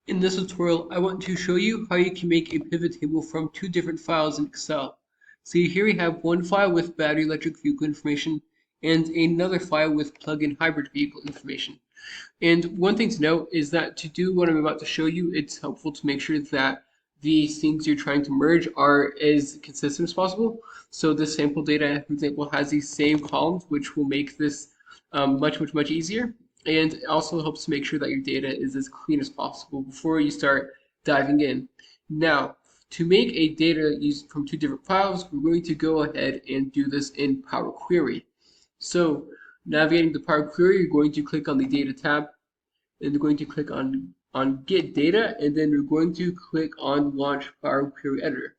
In this tutorial, I want to show you how you can make a pivot table from two different files in Excel. So here we have one file with battery electric vehicle information and another file with plug-in hybrid vehicle information. And one thing to note is that to do what I'm about to show you, it's helpful to make sure that these things you're trying to merge are as consistent as possible. So this sample data, for example, has these same columns, which will make this much easier. And it also helps to make sure that your data is as clean as possible before you start diving in. Now, to make a data used from two different files, we're going to go ahead and do this in Power Query. So navigating the Power Query, you're going to click on the Data tab, and you're going to click on Get Data, and then you're going to click on Launch Power Query Editor.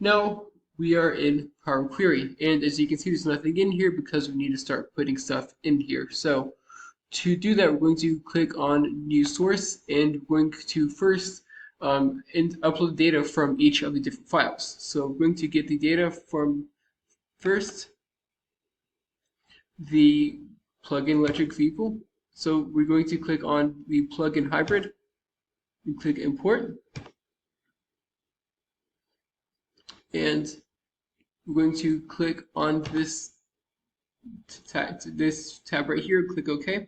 Now we are in Power Query, and as you can see, there's nothing in here because we need to start putting stuff in here. So to do that, we're going to click on New Source, and we're going to first upload data from each of the different files. So we're going to get the data from first the plug-in electric vehicle. So we're going to click on the plug-in hybrid and click Import. And we're going to click on this tab right here, click OK,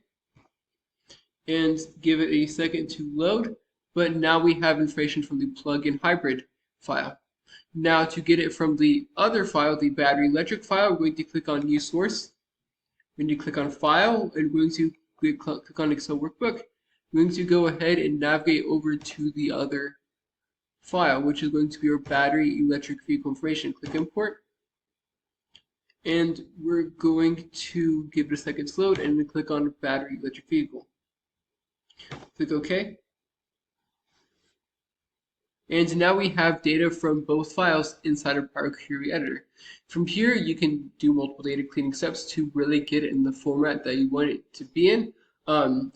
and give it a second to load. But now we have information from the plug-in hybrid file. Now to get it from the other file, the battery electric file, we're going to click on New Source. We're going to click on File, and we're going to click on Excel Workbook. We're going to go ahead and navigate over to the other file, which is going to be our battery electric vehicle information. Click Import. And we're going to give it a second to load and then click on battery electric vehicle. Click OK. And now we have data from both files inside of Power Query Editor. From here, you can do multiple data cleaning steps to really get it in the format that you want it to be in.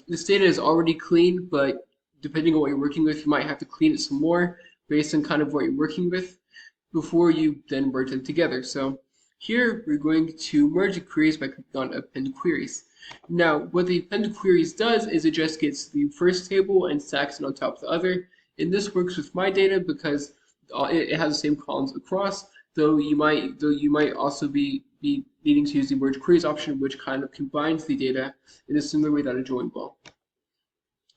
This data is already clean, but depending on what you're working with, you might have to clean it some more based on kind of what you're working with before you then merge them together. So here, we're going to merge the queries by clicking on Append Queries. Now, what the Append Queries does is it just gets the first table and stacks it on top of the other. And this works with my data because it has the same columns across, though you might also be needing to use the Merge Queries option, which kind of combines the data in a similar way that a join will.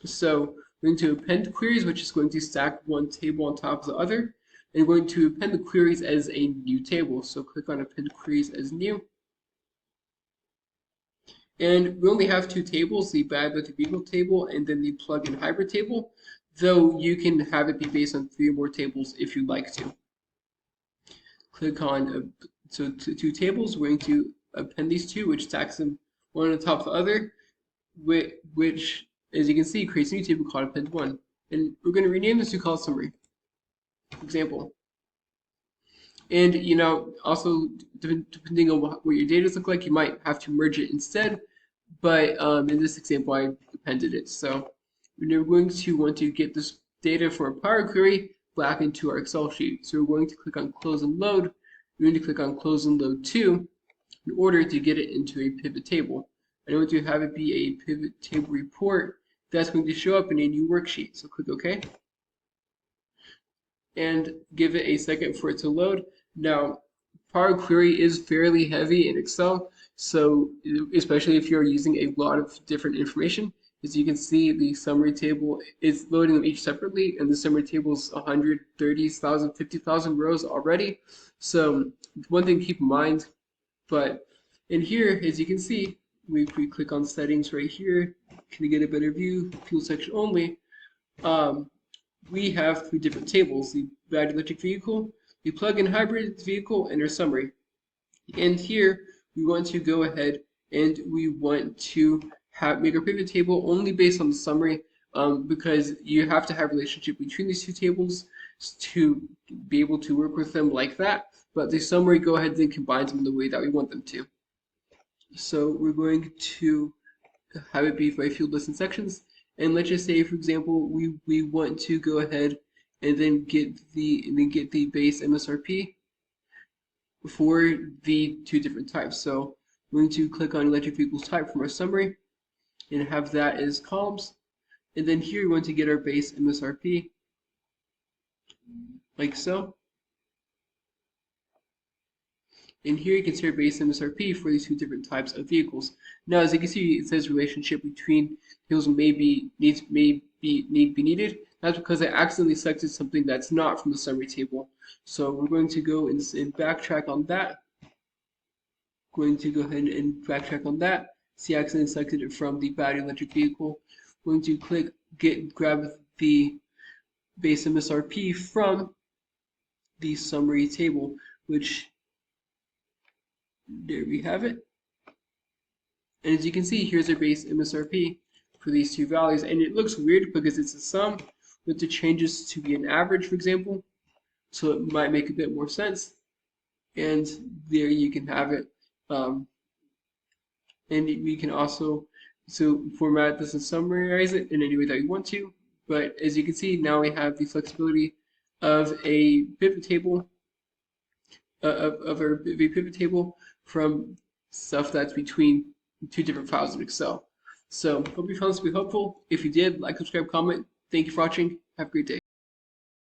So we're going to append queries, which is going to stack one table on top of the other. And we're going to append the queries as a new table. So click on Append Queries as New. And we only have two tables, the battery electric vehicle table and then the plug-in hybrid table, though you can have it be based on 3 or more tables if you'd like to. Click on two tables. We're going to append these two, which stacks them one on top of the other, which, as you can see, creates a new table called Append 1. And we're going to rename this to call Summary. Example. And also depending on what your data look like, you might have to merge it instead. But in this example, I appended it. So we're going to want to get this data from our Power Query back into our Excel sheet. So we're going to click on Close and Load. We're going to click on Close and Load 2 in order to get it into a pivot table. I want to have it be a pivot table report that's going to show up in a new worksheet. So click OK. And give it a second for it to load. Now, Power Query is fairly heavy in Excel, so especially if you're using a lot of different information. As you can see, the summary table is loading them each separately, and the summary table is 130,000, 50,000 rows already. So one thing to keep in mind, but in here, as you can see, we click on settings right here, can you get a better view, fuel section only, we have 3 different tables, the battery electric vehicle, the plug-in hybrid vehicle, and our summary. And here we want to go ahead and we want to make our pivot table only based on the summary because you have to have a relationship between these 2 tables to be able to work with them like that. But the summary, go ahead and combine them the way that we want them to. So we're going to have it be by field lists and sections. And let's just say, for example, we want to go ahead and then get the base MSRP for the 2 different types. So we're going to click on electric vehicles type from our summary, and have that as columns. And then here we want to get our base MSRP, like so. And here you can see our base MSRP for these two different types of vehicles. Now, as you can see, it says relationship between vehicles may be needed. That's because I accidentally selected something that's not from the summary table. So we're going to go and backtrack on that. Going to go ahead and backtrack on that. See, I accidentally selected it from the battery electric vehicle. Going to click grab the base MSRP from the summary table, which there we have it. And as you can see, here's our base MSRP for these two values. And it looks weird because it's a sum with the changes to be an average, for example. So it might make a bit more sense. And there you can have it. And we can also format this and summarize it in any way that you want to. But as you can see, now we have the flexibility of a pivot table, of our pivot table from stuff that's between two different files in Excel. So hope you found this to be helpful. If you did, like, subscribe, comment. Thank you for watching. Have a great day.